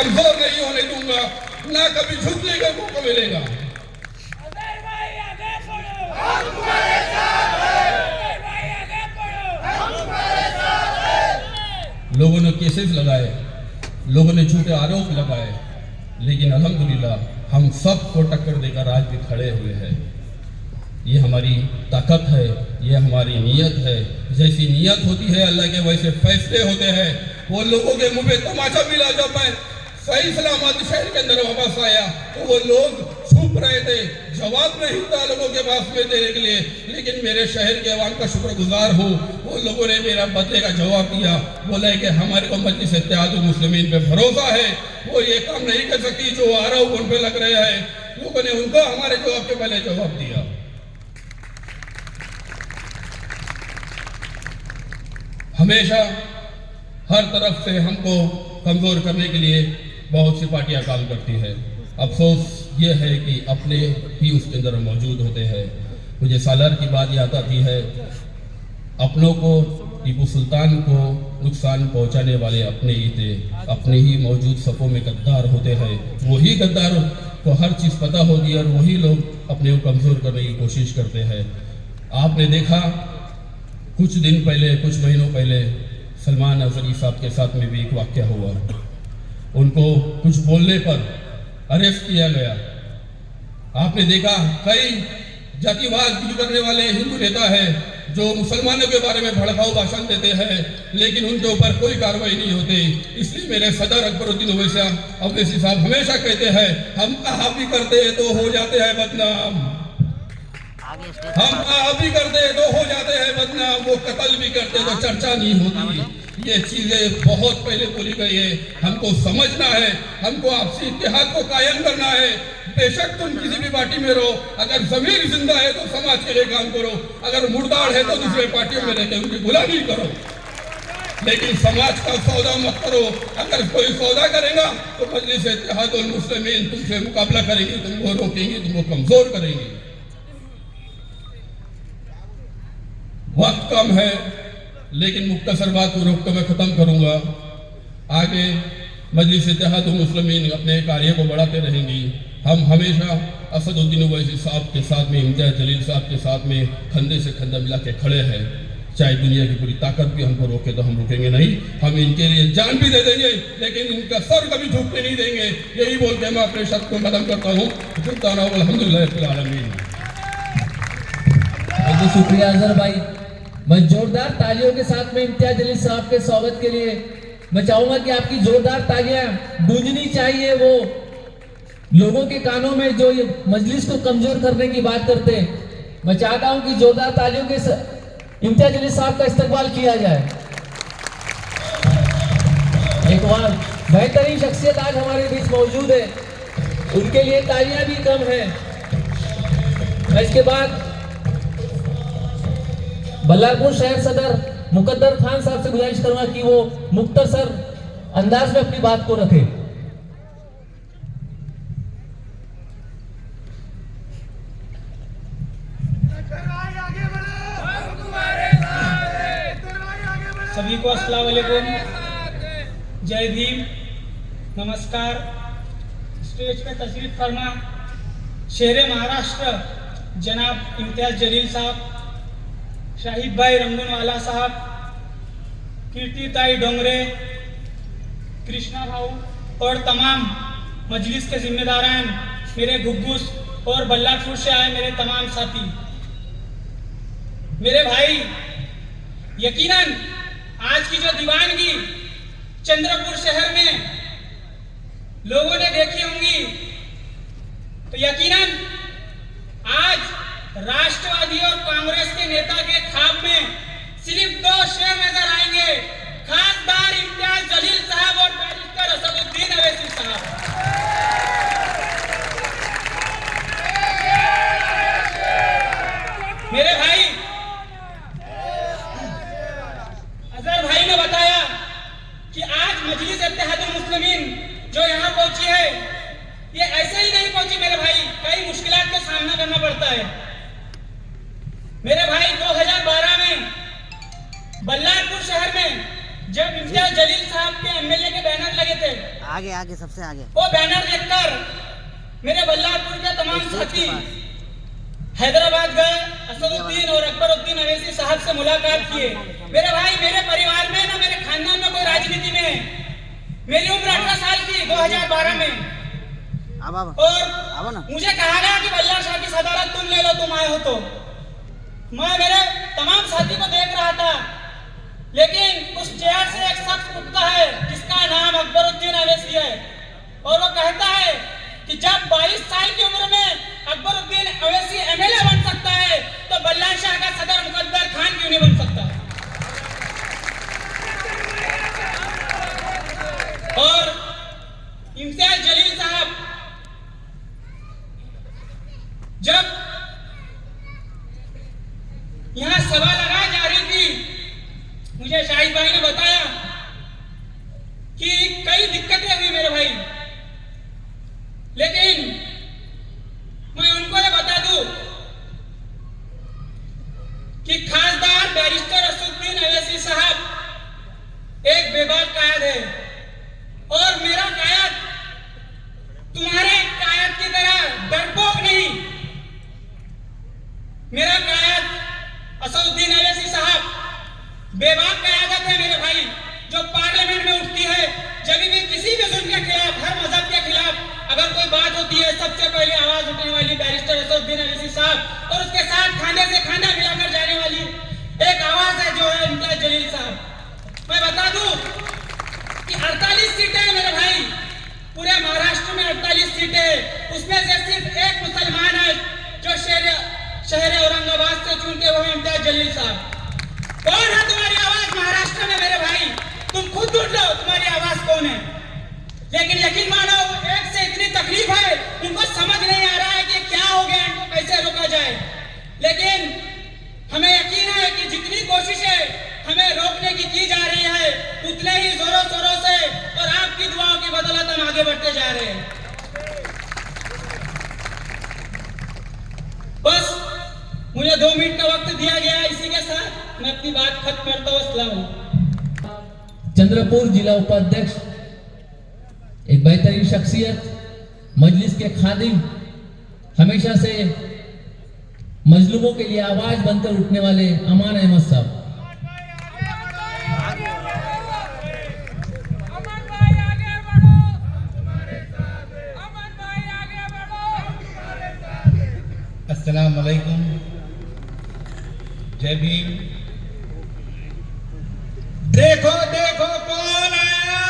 कमजोर नहीं होने दूंगा, ना कभी झुकने का मौका मिलेगा। लोगों ने केसेस लगाए, लोगों ने झूठे आरोप लगाए, लेकिन अल्हम्दुलिल्लाह हम सबको टक्कर देकर आज भी खड़े हुए हैं। ये हमारी ताकत है, ये हमारी नीयत है। जैसी नीयत होती है अल्लाह के वैसे फैसले होते हैं। वो लोगों के मुंह पे तमाचा मिला जब मैं सही सलामत शहर के अंदर वापस आया तो वो लोग छुप रहे थे, जवाब नहीं था लोगों के पास में देने के लिए, लेकिन मेरे शहर के अवाम का शुक्रगुजार हूँ। वो लोगों ने मेरा बदले का जवाब दिया, बोला कि हमारे को मजलिस इत्तेहादुल मुस्लिमीन पे भरोसा है, वो ये काम नहीं कर सकती जो आ रहा हूँ उन पे लग रहे हैं। लोगों ने उनको हमारे जवाब के पहले जवाब दिया। हमेशा हर तरफ से हमको कमजोर करने के लिए बहुत सी पार्टियां काम करती है। अफसोस ये है कि अपने ही उसके अंदर मौजूद होते हैं। मुझे सालार की बात याद आती है, अपनों को, टीपू सुल्तान को नुकसान पहुंचाने वाले अपने ही थे। अपने ही मौजूद सफ़ों में गद्दार होते हैं। वही गद्दार को हर चीज़ पता होगी और वही लोग अपने को कमज़ोर करने की कोशिश करते हैं। आपने देखा कुछ दिन पहले, कुछ महीनों पहले सलमान अजहरी साहब के साथ में भी एक वाक़या हुआ। उनको कुछ बोलने पर अरेस्ट किया गया। आपने देखा कई जातिवाद करने वाले हिंदू नेता हैं जो मुसलमानों के बारे में भड़काऊ भाषण देते हैं, लेकिन उनके ऊपर कोई कार्रवाई नहीं होती। इसलिए मेरे सदर अकबरुद्दीन अवैसी साहब हमेशा कहते हैं, हम कहा भी करते हैं तो हो जाते हैं बदनाम, हम कहा भी करते हैं तो हो जाते हैं बदनाम, वो कत्ल भी करते तो चर्चा नहीं होती। ये चीजें बहुत पहले बोली गई है। हमको समझना है, हमको आपसी इत्तेहाद को कायम करना है। बेशक तुम किसी भी पार्टी में रहो, अगर जमीर जिंदा है तो समाज के लिए काम करो, अगर मुर्दार है तो दूसरे पार्टियों में रहकर उनकी गुलामी करो, लेकिन समाज का सौदा मत करो। अगर कोई सौदा करेगा तो मजलिस इत्तेहादुल मुस्लिमीन तुमसे मुकाबला करेंगी, तुमको रोकेंगी, तुमको कमजोर करेंगी। वक्त कम है, लेकिन मुख्तसर बात को रोक कर मैं ख़त्म करूँगा। आगे मजलिस इत्तेहादुल मुस्लिमीन अपने कार्य को बढ़ाते रहेंगी। हम हमेशा असदुद्दीन ओवैसी साहब के साथ में, इम्तियाज जलील साहब के साथ में कंधे से कंधा मिला के खड़े हैं। चाहे दुनिया की पूरी ताकत भी हमको रोके तो हम रुकेंगे नहीं। हम इनके लिए जान भी दे देंगे, लेकिन इनका सर कभी झुकने नहीं देंगे। यही बोल के मैं अपने शब्द को खत्म करता हूँ। अल्हम्दुलिल्लाह रब्बिल आलमीन। शुक्रिया अजहर भाई। मैं जोरदार तालियों के साथ में इम्तियाज जलील साहब के स्वागत के लिए मैं चाहूंगा कि आपकी जोरदार तालियां गूंजनी चाहिए। वो लोगों के कानों में जो ये मजलिस को कमजोर करने की बात करते हैं, मैं चाहता हूं कि जोरदार तालियों के इम्तियाज जलील साहब का इस्तकबाल किया जाए। एक बार बेहतरीन शख्सियत आज हमारे बीच मौजूद है, उनके लिए तालियां भी कम है। मैं इसके बाद बल्लारपुर शहर सदर मुकद्दर खान साहब से गुजारिश करूंगा कि वो मुख्तसर अंदाज में अपनी बात को रखें। सभी को अस्सलाम वालेकुम, जय भीम, नमस्कार। स्टेज पे तशरीफ फरमा शेर महाराष्ट्र जनाब इम्तियाज जलील साहब, शाहिद भाई रंगूनवाला साहब, कीर्तिताई डोंगरे, कृष्णा भाऊ और तमाम मजलिस के जिम्मेदारान, मेरे घुग्गुस और बल्लारपुर से आए मेरे तमाम साथी, मेरे भाई, यकीनन आज की जो दीवानगी चंद्रपुर शहर में लोगों ने देखी होंगी, तो यकीनन आज राष्ट्रवादी और कांग्रेस के नेता के ख्वाब में सिर्फ दो शेर नजर आएंगे, खासदार इम्तियाज जलील साहब और बैरिस्टर असदुद्दीन ओवैसी साहब। मेरे भाई अजहर भाई ने बताया कि आज मजलिस इत्तेहादुल मुस्लिमीन जो यहाँ पहुंची है, ये ऐसे ही नहीं पहुंची मेरे भाई, कई आगे आगे सबसे आगे। वो बैनर देखकर मेरे बल्लारपुर के तमाम साथी हैदराबाद गए, असदुद्दीन और अकबरुद्दीन अवैसी साहब से मुलाकात किए। मेरे भाई, मेरे परिवार में ना, मेरे खानदान में कोई राजनीति में है। मेरी उम्र 18 साल की 2012 में, और मुझे कहा गया कि बल्ला शाह की सदारत तुम ले लो, तुम आए हो तो। मैं मेरे तमाम साथी को देख रहा था, लेकिन उस चेयर से एक शख्स उठता है जिसका नाम अकबरुद्दीन अवैसी है, और वो कहता है कि जब 22 साल की उम्र में अकबरुद्दीन अवैसी एमएलए बन सकता है, तो बल्ला शाह का सदर मुकद्दर खान क्यों नहीं बन सकता। और इम्तियाज जलील साहब, जब यहां सभा लगाई जा रही थी, मुझे शाहिद भाई ने बताया कि कई दिक्कतें हुई मेरे भाई, लेकिन मैं उनको ये बता दूं कि खासदार बैरिस्टर असदुद्दीन अवैसी साहब एक बेबाक कायद है, और मेरा कायद तुम्हारे कायद की तरह डरपोक नहीं। मेरा कायद असदुद्दीन अवैसी साहब बेबाक कयादत है मेरे भाई, जो पार्लियामेंट में उठती है, जब भी किसी भी जुल्म के खिलाफ, हर मजहब के खिलाफ अगर कोई बात होती है, सबसे पहले आवाज उठने वाली बैरिस्टर असदुद्दीन अवैसी साहब, और उसके साथ खाने से खाना मिलाकर जाने वाली एक आवाज है जो है इम्तियाज जलील साहब। मैं बता दूं कि 48 सीटें हैं मेरे भाई, पूरे महाराष्ट्र में 48 सीटें, उसमें से सिर्फ एक मुसलमान है जो शहर औरंगाबाद से चुन के, वो इम्तियाज जलील साहब। कौन है तुम्हारी आवाज महाराष्ट्र में मेरे भाई? तुम खुद ढूंढ लो तुम्हारी आवाज कौन है। लेकिन यकीन मानो, एक से इतनी तकलीफ है, उनको समझ नहीं आ रहा है कि क्या हो गया, इनको कैसे रोका जाए। लेकिन हमें यकीन है कि जितनी कोशिशें हमें रोकने की जा रही है, उतने ही जोरों शोरों से और आपकी दुआओं की बदौलत हम आगे बढ़ते जा रहे हैं। बस मुझे 2 मिनट का वक्त दिया गया, इसी के साथ मैं अपनी बात खत्म करता हूँ। अस्सलाम वालेकुम। चंद्रपुर जिला उपाध्यक्ष, एक बेहतरीन शख्सियत, मजलिस के खादिम, हमेशा से मजलूमों के लिए आवाज बनकर उठने वाले अमान अहमद साहब। अस्सलाम वालेकुम, जय भीम। देखो देखो कौन आया,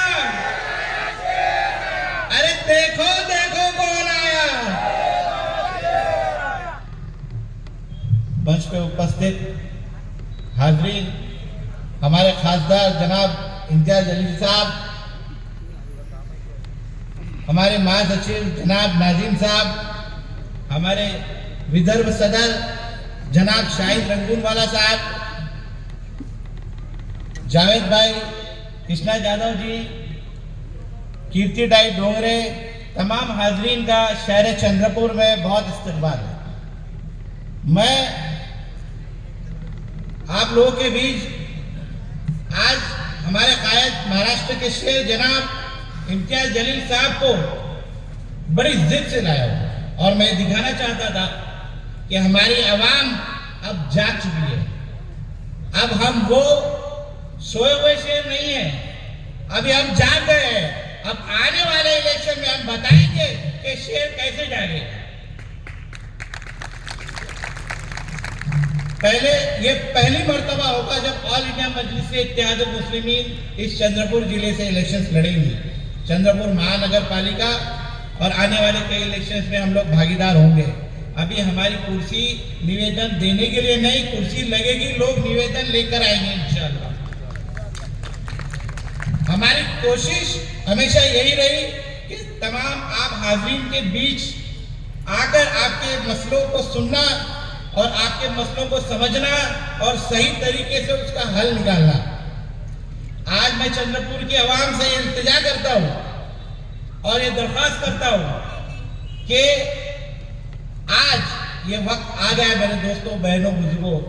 अरे देखो देखो कौन आया। मंच पे उपस्थित हाजरीन, हमारे खासदार जनाब इम्तियाज जलील साहब, हमारे महासचिव जनाब नाजिम साहब, हमारे विदर्भ सदर जनाब शाहिद रंगूनवाला साहब, जावेद भाई, कृष्णा यादव जी, कीर्ति डाई डोंगरे, तमाम हाजरीन का शहर चंद्रपुर में बहुत इस्तकबाल है। मैं आप लोगों के बीच आज हमारे कायद महाराष्ट्र के शेर जनाब इम्तियाज जलील साहब को बड़ी जिद से लाया हूँ, और मैं दिखाना चाहता था कि हमारी आवाम अब जाग चुकी है। अब हम वो सोए हुए शेर नहीं है, अभी हम जाग गए हैं। अब आने वाले इलेक्शन में हम बताएंगे कि शेर कैसे जागे। ये पहली मर्तबा होगा जब ऑल इंडिया मजलिस इत्तेहाद मुस्लिमीन इस चंद्रपुर जिले से इलेक्शंस लड़ेंगी। चंद्रपुर महानगर पालिका और आने वाले कई इलेक्शंस में हम लोग भागीदार होंगे। अभी हमारी कुर्सी निवेदन देने के लिए नहीं, कुर्सी लगेगी, लोग निवेदन लेकर आएंगे इंशाअल्लाह। हमारी कोशिश हमेशा यही रही कि तमाम आप हाज़रीन के बीच आकर आपके मसलों को सुनना और आपके मसलों को समझना और सही तरीके से उसका हल निकालना। आज मैं चंद्रपुर की आवाम से इल्तिजा करता हूँ और ये दरख्वास्त करता हूँ कि आज ये वक्त आ गया मेरे दोस्तों, बहनों, बुजुर्गों,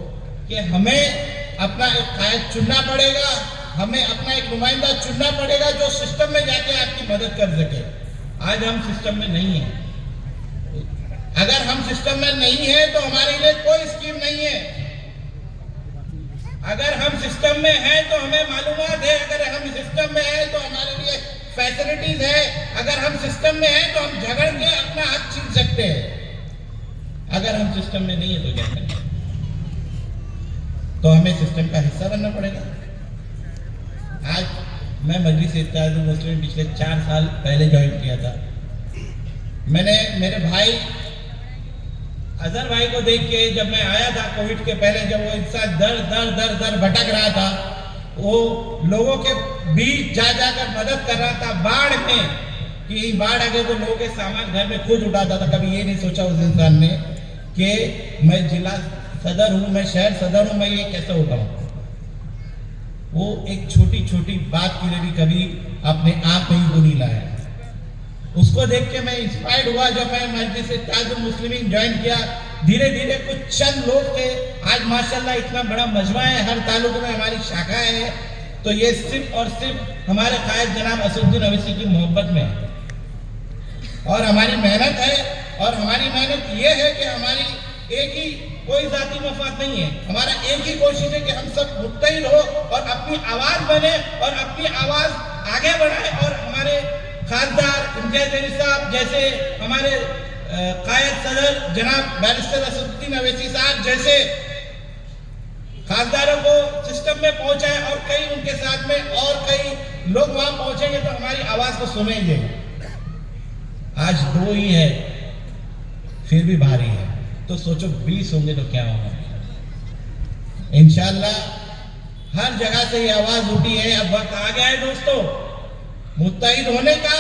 कि हमें अपना एक कायद चुनना पड़ेगा हमें अपना एक नुमाइंदा चुनना पड़ेगा जो सिस्टम में जाके आपकी मदद कर सके। आज हम सिस्टम में नहीं है। अगर हम सिस्टम में नहीं है तो हमारे लिए कोई स्कीम नहीं है। अगर हम सिस्टम में हैं तो हमें मालूमात है, अगर हम सिस्टम में हैं तो हमारे लिए फैसिलिटीज है, अगर हम सिस्टम में हैं तो हम झगड़ के अपना हक छीन सकते हैं। अगर हम सिस्टम में नहीं है तो क्या करें? तो हमें सिस्टम का हिस्सा बनना पड़ेगा। आज मैं मजलिस इत्तेहादुल मुस्लिमीन पिछले 4 साल पहले ज्वाइन किया था। मैंने मेरे भाई अजहर भाई को देख के जब मैं आया था कोविड के पहले, जब वो इंसान दर भटक रहा था, वो लोगों के बीच जा जाकर मदद कर रहा था बाढ़ में, कि बाढ़ आ गई तो लोगों के सामान घर में खुद उठाता था। कभी ये नहीं सोचा उस इंसान ने कि मैं जिला सदर हूं, मैं शहर सदर हूं, मैं ये कैसे उठाऊं। वो एक छोटी छोटी बात के लिए भी कभी अपने आप में ही को नहीं लाया। उसको देख के मैं इंस्पायर्ड हुआ। जब मैं मजलिस इत्तेहादुल मुस्लिमीन ज्वाइन किया, धीरे धीरे कुछ चंद लोग थे, आज माशाल्लाह इतना बड़ा मजमा है, हर तालुके में हमारी शाखा है। तो ये सिर्फ और सिर्फ हमारे कायद जनाब असदुद्दीन अवैसी की मोहब्बत में है और हमारी मेहनत है। और हमारी मेहनत ये है कि हमारी एक ही कोई जाती मफाद नहीं है, हमारा एक ही कोशिश है कि हम सब मुत्तहिद हो और अपनी आवाज बने और अपनी आवाज आगे बढ़ाए। और हमारे खासदार इम्तियाज जलील साहब जैसे, हमारे कायद सदर जनाब बैरिस्टर असदुद्दीन अवैसी साहब जैसे खासदारों को सिस्टम में पहुंचाए और कई उनके साथ में और कई लोग वहां पहुंचेंगे तो हमारी आवाज को सुनेंगे। आज 2 ही है, फिर भी भारी है, तो सोचो 20 होंगे तो क्या होगा। इंशाल्लाह हर जगह से ये आवाज उठी है। अब वक्त आ गया है दोस्तों मुत्तहिद होने का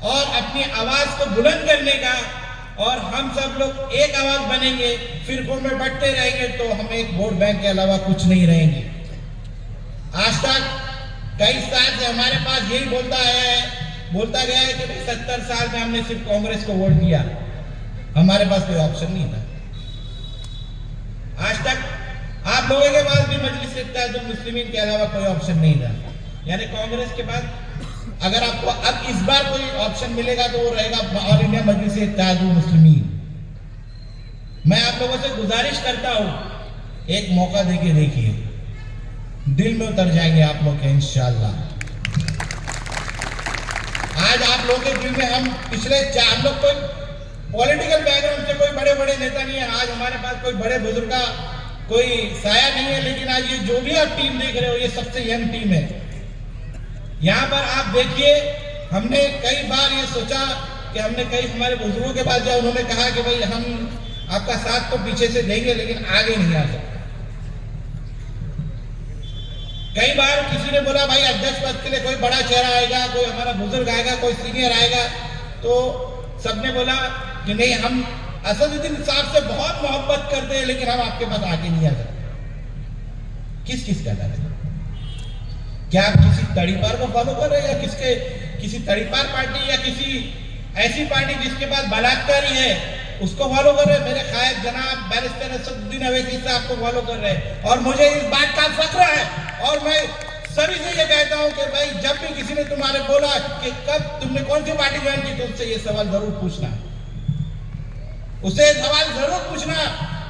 और अपनी आवाज को बुलंद करने का। और हम सब लोग एक आवाज बनेंगे, फिरकों में बंटते रहेंगे तो हम एक वोट बैंक के अलावा कुछ नहीं रहेंगे। आज तक कई साल से हमारे पास यही बोलता गया है कि 70 साल में हमने सिर्फ कांग्रेस को वोट दिया, हमारे पास कोई ऑप्शन नहीं था। आज तक आप लोगों के पास भी मजलिस इत्तेहादुल मुस्लिमीन के अलावा कोई ऑप्शन नहीं था। यानी कांग्रेस के बाद अगर आपको अब इस बार कोई ऑप्शन मिलेगा तो वो रहेगा ऑल इंडिया मजलिस इत्तेहादुल मुस्लिमीन। मैं आप लोगों से गुजारिश करता हूं, एक मौका देके देखिए, दिल में उतर जाएंगे आप लोग के इंशाअल्लाह। आज आप लोगों के दिल में हम लोग कोई पॉलिटिकल बैकग्राउंड से कोई बड़े बड़े नेता नहीं है। आज हमारे पास कोई बड़े बुजुर्ग का कोई साया नहीं है, लेकिन आज ये जो भी आप टीम देख रहे हो ये सबसे यंग टीम है। यहाँ पर आप देखिए, हमने कई बार ये सोचा कि हमने कई हमारे बुजुर्गों के पास जाए, उन्होंने कहा कि भाई हम आपका साथ तो पीछे से देंगे लेकिन आगे नहीं आ सकते। कई बार किसी ने बोला भाई अध्यक्ष पद के लिए कोई बड़ा चेहरा आएगा, कोई हमारा बुजुर्ग आएगा, कोई सीनियर आएगा, तो सबने बोला कि नहीं, हम असदुद्दीन साहब से बहुत मोहब्बत करते हैं लेकिन हम आपके पास आगे नहीं आ सकते। किस का डर है? क्या आप किसी तड़ीपार को फॉलो कर रहे हैं या किसी तड़ीपार पार्टी या किसी ऐसी पार्टी जिसके पास बलात्कारी है उसको फॉलो कर रहे हैं? मेरे कायद जनाब बैरिस्टर असदुद्दीन अवैसी साहब को फॉलो कर रहे हैं। और मुझे इस बात का फख्र है और मैं सभी से ये कहता हूं कि भाई जब भी किसी ने तुम्हारे बोला कि कब तुमने कौन सी पार्टी ज्वाइन की, तो उससे ये सवाल जरूर पूछना, उसे सवाल जरूर पूछना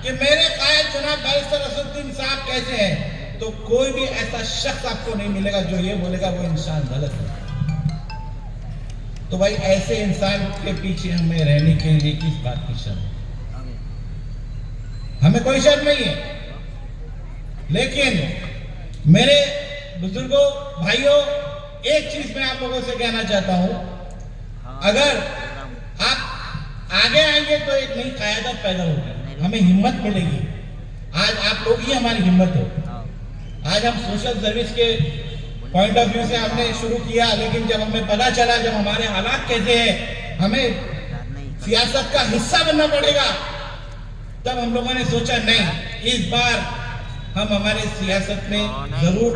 कि मेरे कायद जनाब बैरिस्टर असदुद्दीन साहब कैसे हैं। तो कोई भी ऐसा शख्स आपको नहीं मिलेगा जो ये बोलेगा वो इंसान गलत है। तो भाई ऐसे इंसान के पीछे हमें रहने के लिए किस बात की शर्म? हमें कोई शर्म नहीं है। लेकिन मेरे बुजुर्गों, भाइयों, एक चीज मैं आप लोगों से कहना चाहता हूं, अगर आप आगे आएंगे तो एक नई कायदत पैदा होगी, हमें हिम्मत मिलेगी। आज आप लोग ही हमारी हिम्मत हो। आज हम सोशल सर्विस के पॉइंट ऑफ व्यू से हमने शुरू किया, लेकिन जब हमें पता चला जब हमारे हालात कैसे हैं, हमें सियासत का हिस्सा बनना पड़ेगा, तब हम लोगों ने सोचा नहीं, इस बार हम हमारे सियासत में जरूर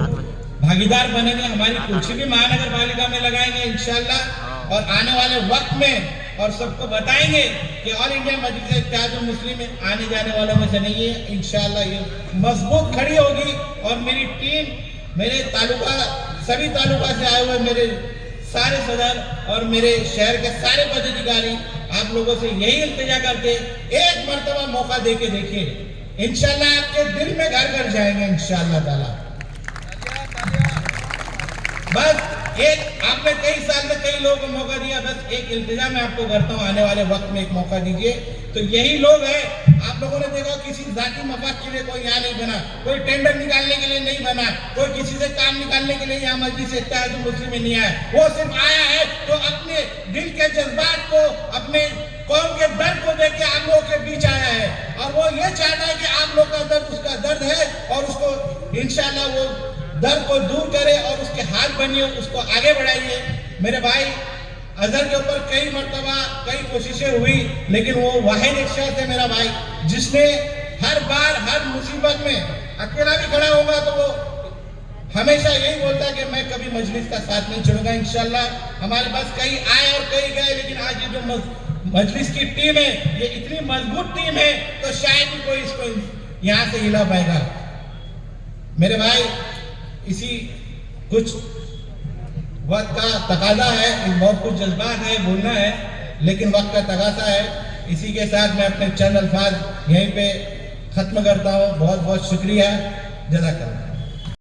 भागीदार बनेंगे, हमारी कुर्सी भी महानगर पालिका में लगाएंगे इंशाल्लाह। और आने वाले वक्त में और सबको बताएंगे कि ऑल इंडिया मजलिस इत्तेहादुल मुस्लिमीन आने जाने वालों में से नहीं है। इंशाल्लाह ये मजबूत खड़ी होगी और मेरी टीम मेरे तालुका, सभी तालुका से आए हुए मेरे सारे सदर और मेरे शहर के सारे पदाधिकारी आप लोगों से यही इल्तिजा करके एक मर्तबा मौका दे के देखिए, इंशाल्लाह आपके दिल में घर घर जाएंगे इंशाल्लाह ताला। बस एक आपने कई साल में कई लोगों को मौका दिया, बस एक इल्तिजा मैं आपको करता हूँ, आने वाले वक्त में एक मौका दीजिए। तो यही लोग हैं, आप लोगों ने देखा किसी जाति मफाद के लिए कोई यहाँ नहीं बना, कोई टेंडर निकालने के लिए नहीं बना, कोई किसी से काम निकालने के लिए यहाँ मस्जिद से इत्तेहादुल मुस्लिम में नहीं आया। वो सिर्फ आया है तो अपने दिल के जज्बात को, अपने कौम के दर्द को देख के आप लोगों के बीच आया है, और वो ये चाहता है कि आप लोग का दर्द उसका दर्द है, और उसको इंशाल्लाह वो दर्द को दूर करे और उसके हाथ बनिए, उसको आगे बढ़ाइए। मेरे भाई अजहर के ऊपर कई मर्तबा कई कोशिशें हुई, लेकिन वो वाहिद एक शख्स है मेरा भाई, जिसने हर बार हर मुसीबत में अकेला भी खड़ा होगा तो वो हमेशा यही बोलता है कि मैं कभी मजलिस का साथ नहीं छोड़ूंगा। इंशाल्लाह हमारे पास कई आए और कई गए, लेकिन आज ये जो मजलिस की टीम है, ये इतनी मजबूत टीम है, तो शायद ही कोई इसको यहाँ से हिला पाएगा। मेरे भाई, इसी कुछ वक्त का तकाजा है, बहुत कुछ जज्बात है, बोलना है, लेकिन वक्त का तकाजा है। इसी के साथ मैं अपने चंद अल्फाज यहीं पे खत्म करता हूँ। बहुत बहुत शुक्रिया, जज़ाकल्लाह।